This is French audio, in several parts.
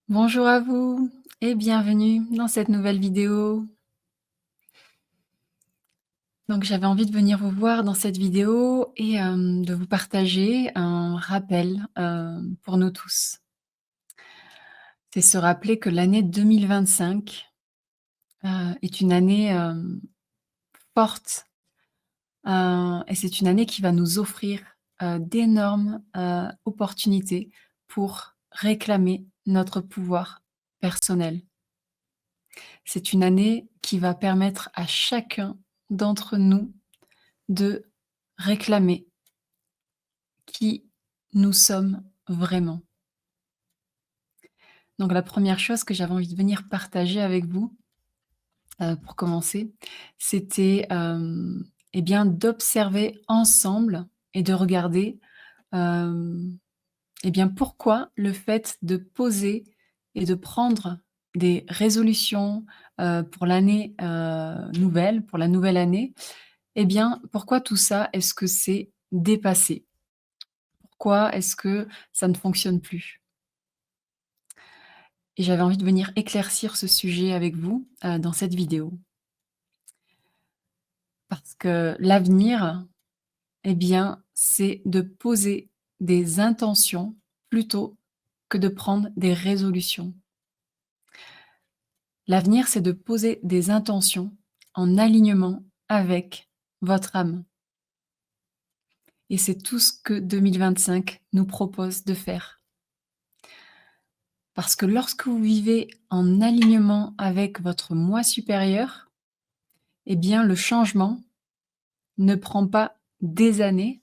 Bonjour à vous et bienvenue dans cette nouvelle vidéo. Donc j'avais envie de venir vous voir dans cette vidéo et de vous partager un rappel, pour nous tous. C'est se rappeler que l'année 2025, est une année, forte, et c'est une année qui va nous offrir, d'énormes, opportunités pour réclamer notre pouvoir personnel. C'est une année qui va permettre à chacun d'entre nous de réclamer qui nous sommes vraiment. Donc la première chose que j'avais envie de venir partager avec vous, pour commencer, c'était, et bien d'observer ensemble et de regarder, hem, et bien pourquoi le fait de poser et de prendre des résolutions, pour l'année, nouvelle, pour la nouvelle année, eh bien, pourquoi tout ça, est-ce que c'est dépassé? Pourquoi est-ce que ça ne fonctionne plus? Et j'avais envie de venir éclaircir ce sujet avec vous, dans cette vidéo. Parce que l'avenir, eh bien, c'est de poser des intentions plutôt que de prendre des résolutions. L'avenir, c'est de poser des intentions en alignement avec votre âme et c'est tout ce que 2025 nous propose de faire. Parce que lorsque vous vivez en alignement avec votre moi supérieur, eh bien, le changement ne prend pas des années.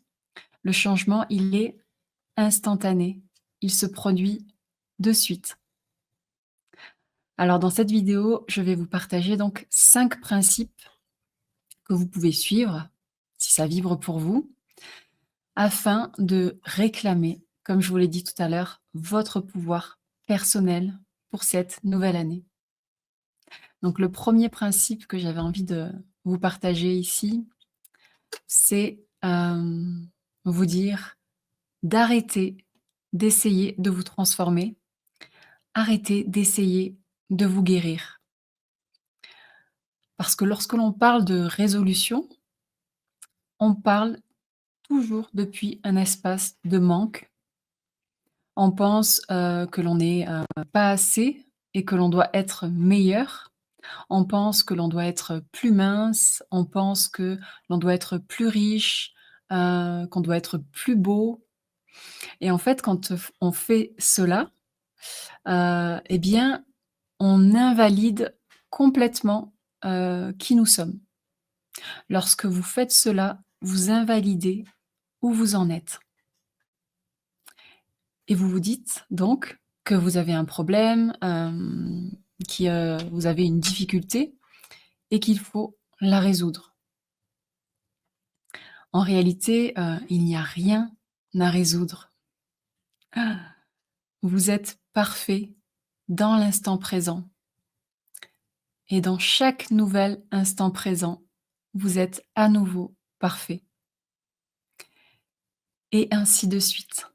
Le changement, il est instantané. Il se produit de suite. Alors, dans cette vidéo, je vais vous partager donc 5 principes que vous pouvez suivre, si ça vibre pour vous, afin de réclamer, comme je vous l'ai dit tout à l'heure, votre pouvoir personnel pour cette nouvelle année. Donc le premier principe que j'avais envie de vous partager ici, c'est, vous dire d'arrêter d'essayer de vous transformer, arrêtez d'essayer de vous guérir. Parce que lorsque l'on parle de résolution, on parle toujours depuis un espace de manque. On pense, que l'on n'est, pas assez et que l'on doit être meilleur. On pense que l'on doit être plus mince, on pense que l'on doit être plus riche, qu'on doit être plus beau et en fait, quand, on fait cela, et bien, on invalide complètement, qui nous sommes. Lorsque vous faites cela, vous invalidez où vous en êtes et vous vous dites donc que vous avez un problème, vous avez une difficulté et qu'il faut la résoudre. En réalité, il n'y a rien à résoudre. Vous êtes parfait dans l'instant présent et dans chaque nouvel instant présent, vous êtes à nouveau parfait et ainsi de suite.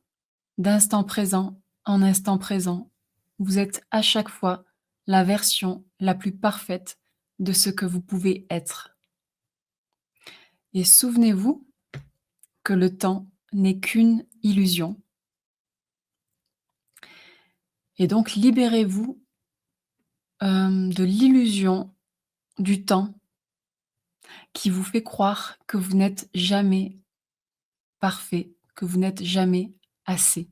D'instant présent en instant présent, vous êtes à chaque fois la version la plus parfaite de ce que vous pouvez être et souvenez-vous que le temps n'est qu'une illusion et donc libérez-vous, de l'illusion du temps qui vous fait croire que vous n'êtes jamais parfait, que vous n'êtes jamais assez.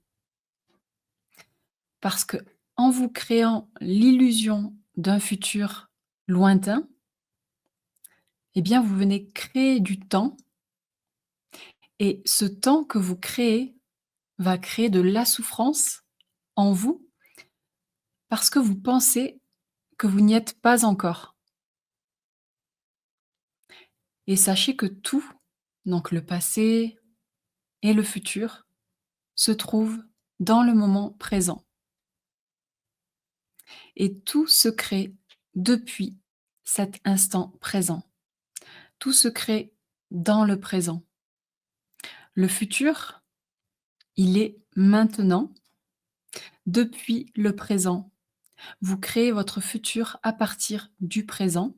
Parce que en vous créant l'illusion d'un futur lointain, eh bien, vous venez créer du temps et ce temps que vous créez va créer de la souffrance en vous parce que vous pensez que vous n'y êtes pas encore. Et sachez que tout, donc le passé et le futur, se trouvent dans le moment présent. Et tout se crée depuis cet instant présent. Tout se crée dans le présent. Le futur, il est maintenant, depuis le présent. Vous créez votre futur à partir du présent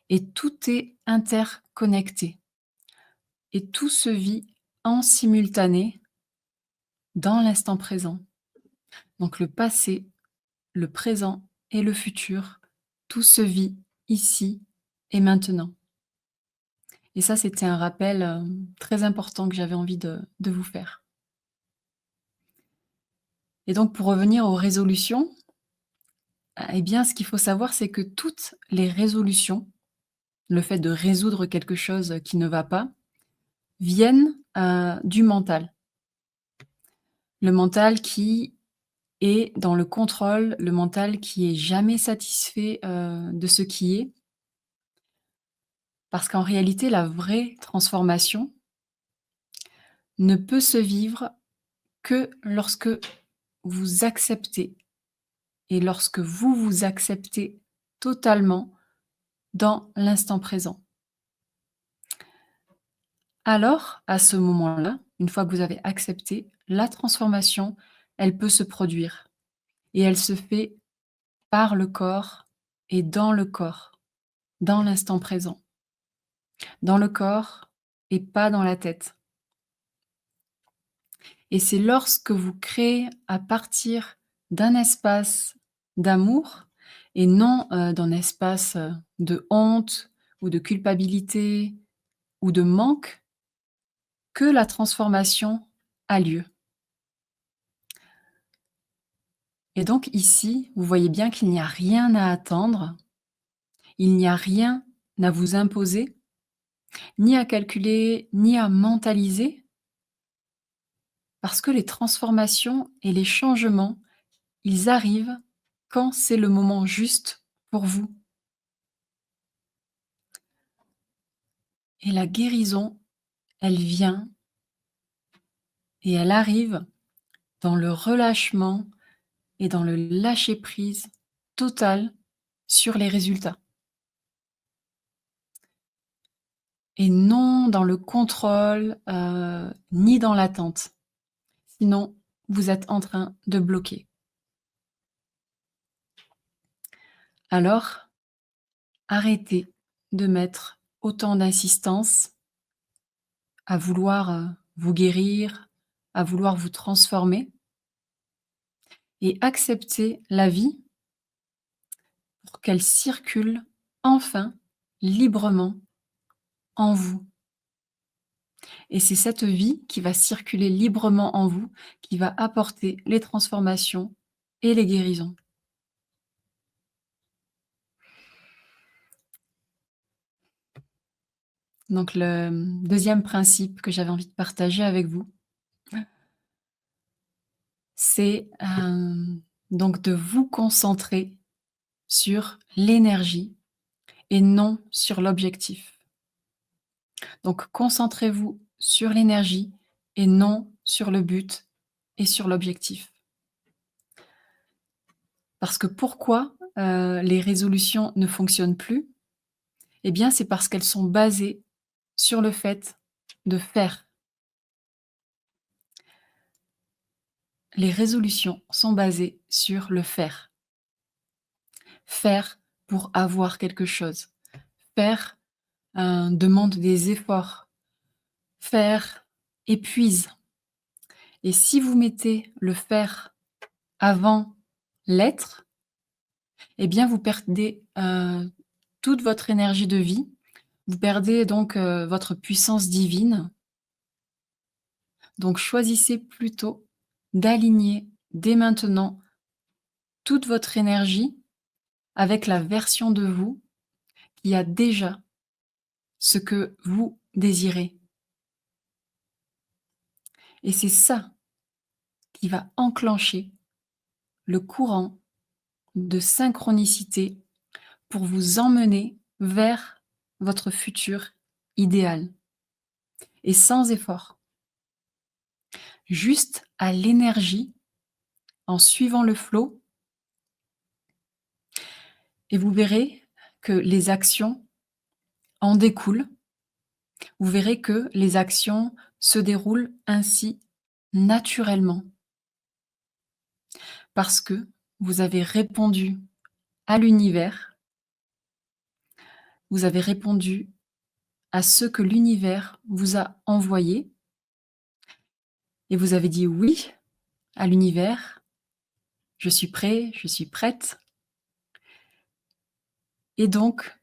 et tout est interconnecté et tout se vit en simultané dans l'instant présent. Donc le passé, le présent et le futur, tout se vit ici et maintenant. Et ça, c'était un rappel, très important que j'avais envie de vous faire. Et donc pour revenir aux résolutions, eh bien, ce qu'il faut savoir, c'est que toutes les résolutions, le fait de résoudre quelque chose qui ne va pas, viennent, du mental. Le mental qui est dans le contrôle, le mental qui est jamais satisfait, de ce qui est. Parce qu'en réalité, la vraie transformation ne peut se vivre que lorsque vous acceptez et lorsque vous vous acceptez totalement dans l'instant présent. Alors, à ce moment-là, une fois que vous avez accepté, la transformation, elle peut se produire et elle se fait par le corps et dans le corps, dans l'instant présent. Dans le corps et pas dans la tête. Et c'est lorsque vous créez à partir d'un espace d'amour et non, d'un espace, de honte ou de culpabilité ou de manque, que la transformation a lieu. Et donc ici, vous voyez bien qu'il n'y a rien à attendre, il n'y a rien à vous imposer, ni à calculer, ni à mentaliser, parce que les transformations et les changements, ils arrivent quand c'est le moment juste pour vous. Et la guérison, elle vient et elle arrive dans le relâchement et dans le lâcher-prise total sur les résultats. Et non dans le contrôle, ni dans l'attente. Sinon, vous êtes en train de bloquer. Alors, arrêtez de mettre autant d'insistance à vouloir, vous guérir, à vouloir vous transformer et acceptez la vie pour qu'elle circule enfin librement en vous. Et c'est cette vie qui va circuler librement en vous, qui va apporter les transformations et les guérisons. Donc le, 2e principe que j'avais envie de partager avec vous, c'est, donc de vous concentrer sur l'énergie et non sur l'objectif. Donc concentrez-vous sur l'énergie et non sur le but et sur l'objectif. Parce que pourquoi, les résolutions ne fonctionnent plus? Eh bien, c'est parce qu'elles sont basées sur le fait de faire. Les résolutions sont basées sur le faire. Faire pour avoir quelque chose. Faire, demande des efforts. Faire épuise. Et si vous mettez le faire avant l'être, eh bien vous perdez, toute votre énergie de vie. Vous perdez donc, votre puissance divine. Donc choisissez plutôt d'aligner dès maintenant toute votre énergie avec la version de vous qui a déjà ce que vous désirez. Et c'est ça qui va enclencher le courant de synchronicité pour vous emmener vers votre futur idéal et sans effort. Juste à l'énergie, en suivant le flot et vous verrez que les actions en découlent. Vous verrez que les actions se déroulent ainsi naturellement. Parce que vous avez répondu à l'univers, vous avez répondu à ce que l'univers vous a envoyé et vous avez dit oui à l'univers: «Je suis prêt, je suis prête» et donc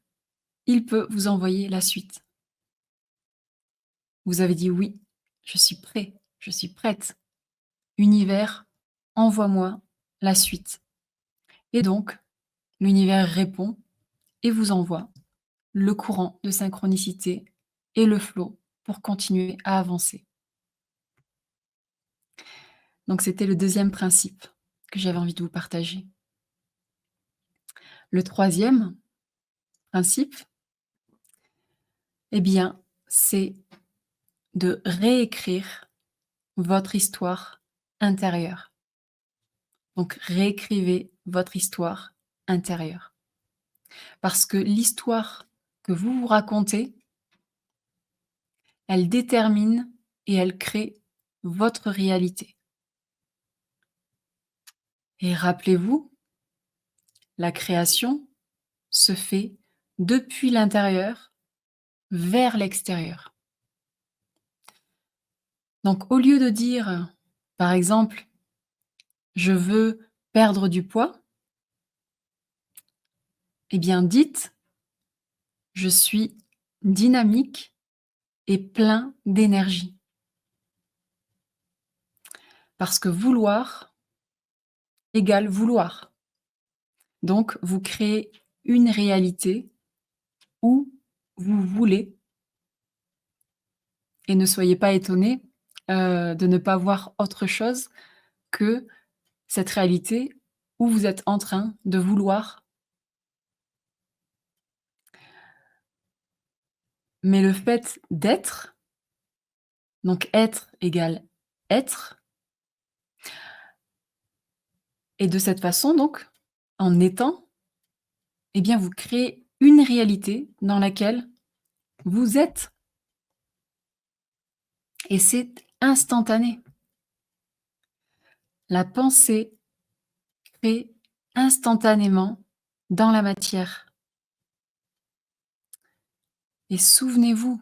il peut vous envoyer la suite. Vous avez dit: «Oui, je suis prêt, je suis prête. Univers, envoie-moi la suite» et donc l'univers répond et vous envoie le courant de synchronicité et le flow pour continuer à avancer. Donc c'était le deuxième principe que j'avais envie de vous partager. Le troisième principe, eh bien, c'est de réécrire votre histoire intérieure. Donc réécrivez votre histoire intérieure. Parce que l'histoire que vous vous racontez, elle détermine et elle crée votre réalité. Et rappelez-vous, la création se fait depuis l'intérieur vers l'extérieur. Donc au lieu de dire, par exemple: «Je veux perdre du poids», eh bien dites: «Je suis dynamique et plein d'énergie». Parce que vouloir égale vouloir. Donc vous créez une réalité où vous voulez et ne soyez pas étonnés, de ne pas voir autre chose que cette réalité où vous êtes en train de vouloir. Mais le fait d'être, donc être égale être et de cette façon donc, en étant, eh bien vous créez une réalité dans laquelle vous êtes et c'est instantané. La pensée crée instantanément dans la matière et souvenez-vous,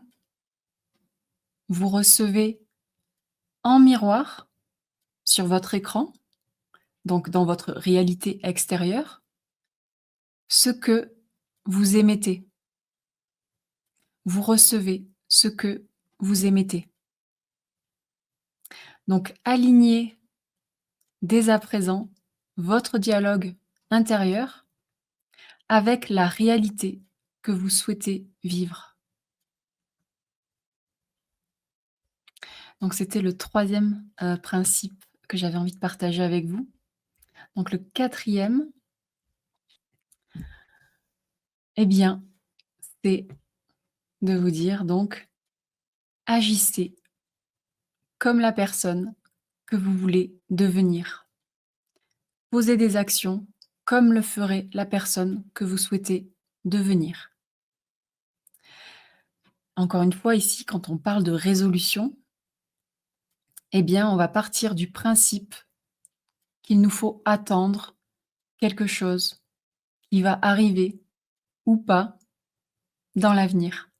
vous recevez en miroir sur votre écran, donc dans votre réalité extérieure, ce que vous émettez. Vous recevez ce que vous émettez. Donc alignez dès à présent votre dialogue intérieur avec la réalité que vous souhaitez vivre. Donc c'était le troisième principe que j'avais envie de partager avec vous. Donc le quatrième, eh bien, c'est de vous dire donc: agissez comme la personne que vous voulez devenir. Posez des actions comme le ferait la personne que vous souhaitez devenir. Encore une fois, ici, quand on parle de résolution, eh bien, on va partir du principe qu'il nous faut attendre quelque chose qui va arriver ou pas dans l'avenir.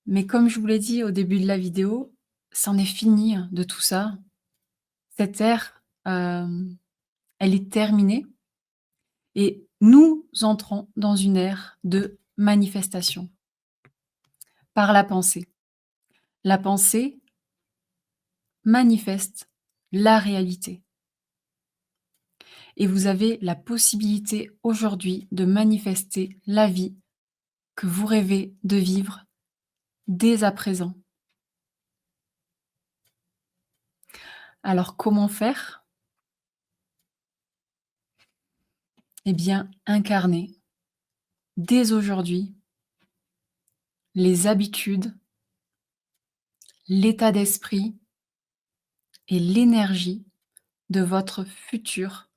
Mais comme je vous l'ai dit au début de la vidéo, c'en est fini de tout ça. Cette ère, elle est terminée et nous entrons dans une ère de manifestation par la pensée. La pensée manifeste la réalité et vous avez la possibilité aujourd'hui de manifester la vie que vous rêvez de vivre dès à présent. Alors comment faire? Eh bien, incarner dès aujourd'hui les habitudes, l'état d'esprit et l'énergie de votre futur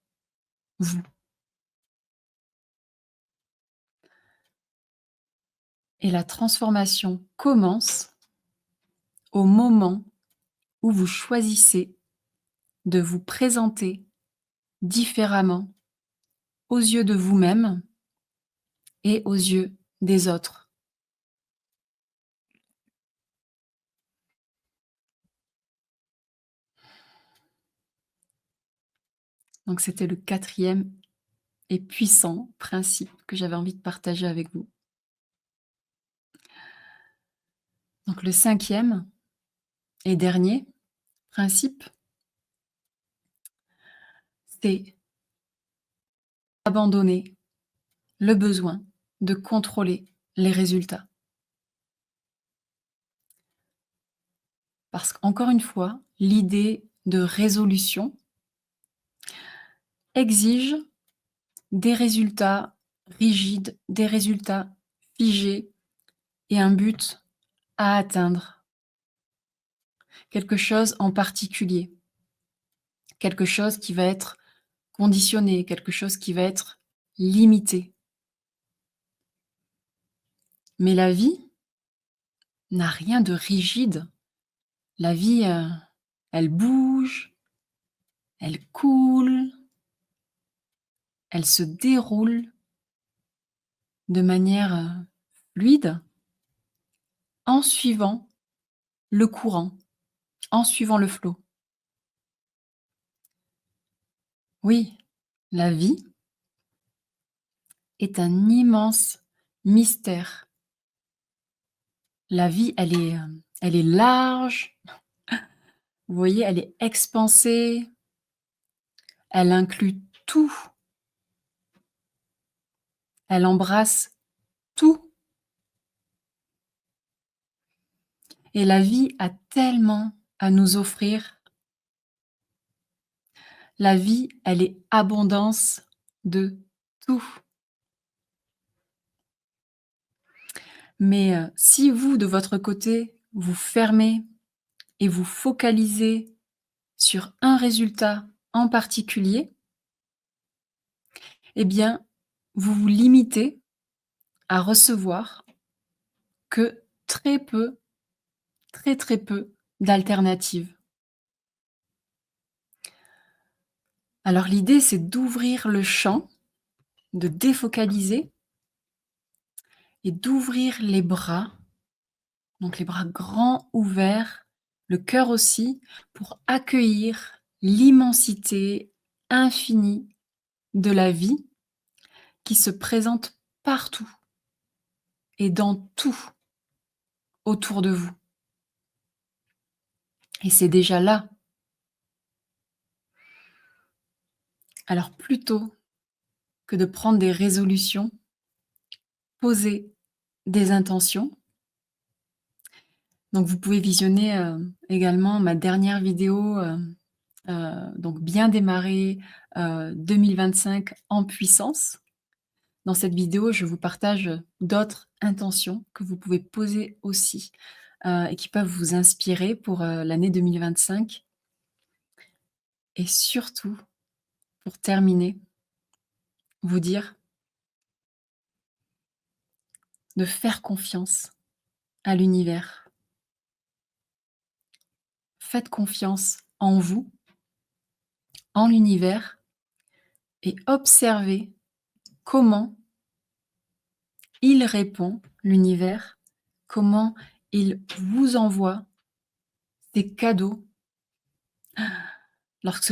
vous. Et la transformation commence au moment où vous choisissez de vous présenter différemment aux yeux de vous-même et aux yeux des autres. Donc c'était le quatrième et puissant principe que j'avais envie de partager avec vous. Donc le cinquième et dernier principe, c'est abandonner le besoin de contrôler les résultats. Parce qu'encore une fois, l'idée de résolution exige des résultats rigides, des résultats figés et un but à atteindre. Quelque chose en particulier. Quelque chose qui va être conditionné, quelque chose qui va être limité. Mais la vie n'a rien de rigide. La vie, elle bouge, elle coule, elle se déroule de manière, fluide en suivant le courant, en suivant le flot. Oui, la vie est un immense mystère. La vie, elle est large, vous voyez, elle est expansée, elle inclut tout, elle embrasse tout. Et la vie a tellement à nous offrir. La vie, elle est abondance de tout. Mais, si vous, de votre côté, vous fermez et vous focalisez sur un résultat en particulier, eh bien, vous vous limitez à recevoir que très peu, très, très peu d'alternatives. Alors l'idée, c'est d'ouvrir le champ, de défocaliser et d'ouvrir les bras, donc les bras grands ouverts, le cœur aussi, pour accueillir l'immensité infinie de la vie qui se présente partout et dans tout autour de vous. Et c'est déjà là. Alors plutôt que de prendre des résolutions, posez des intentions. Donc vous pouvez visionner, également ma dernière vidéo, donc bien démarrer, 2025 en puissance. Dans cette vidéo, je vous partage d'autres intentions que vous pouvez poser aussi, et qui peuvent vous inspirer pour, l'année 2025. Et surtout, pour terminer, vous dire de faire confiance à l'univers. Faites confiance en vous, en l'univers et observez comment il répond, l'univers, comment il vous envoie des cadeaux. Lorsque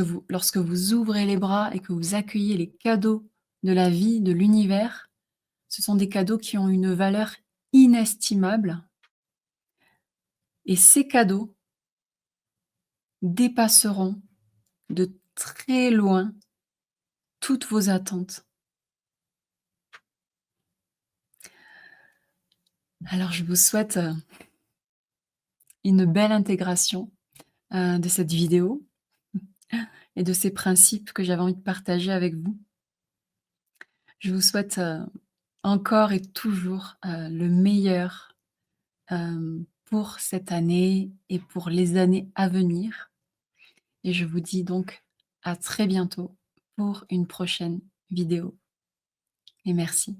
vous ouvrez les bras et que vous accueillez les cadeaux de la vie, de l'univers, ce sont des cadeaux qui ont une valeur inestimable et ces cadeaux dépasseront de très loin toutes vos attentes. Alors je vous souhaite, une belle intégration, de cette vidéo et de ces principes que j'avais envie de partager avec vous. Je vous souhaite, encore et toujours, le meilleur, pour cette année et pour les années à venir et je vous dis donc à très bientôt pour une prochaine vidéo et merci.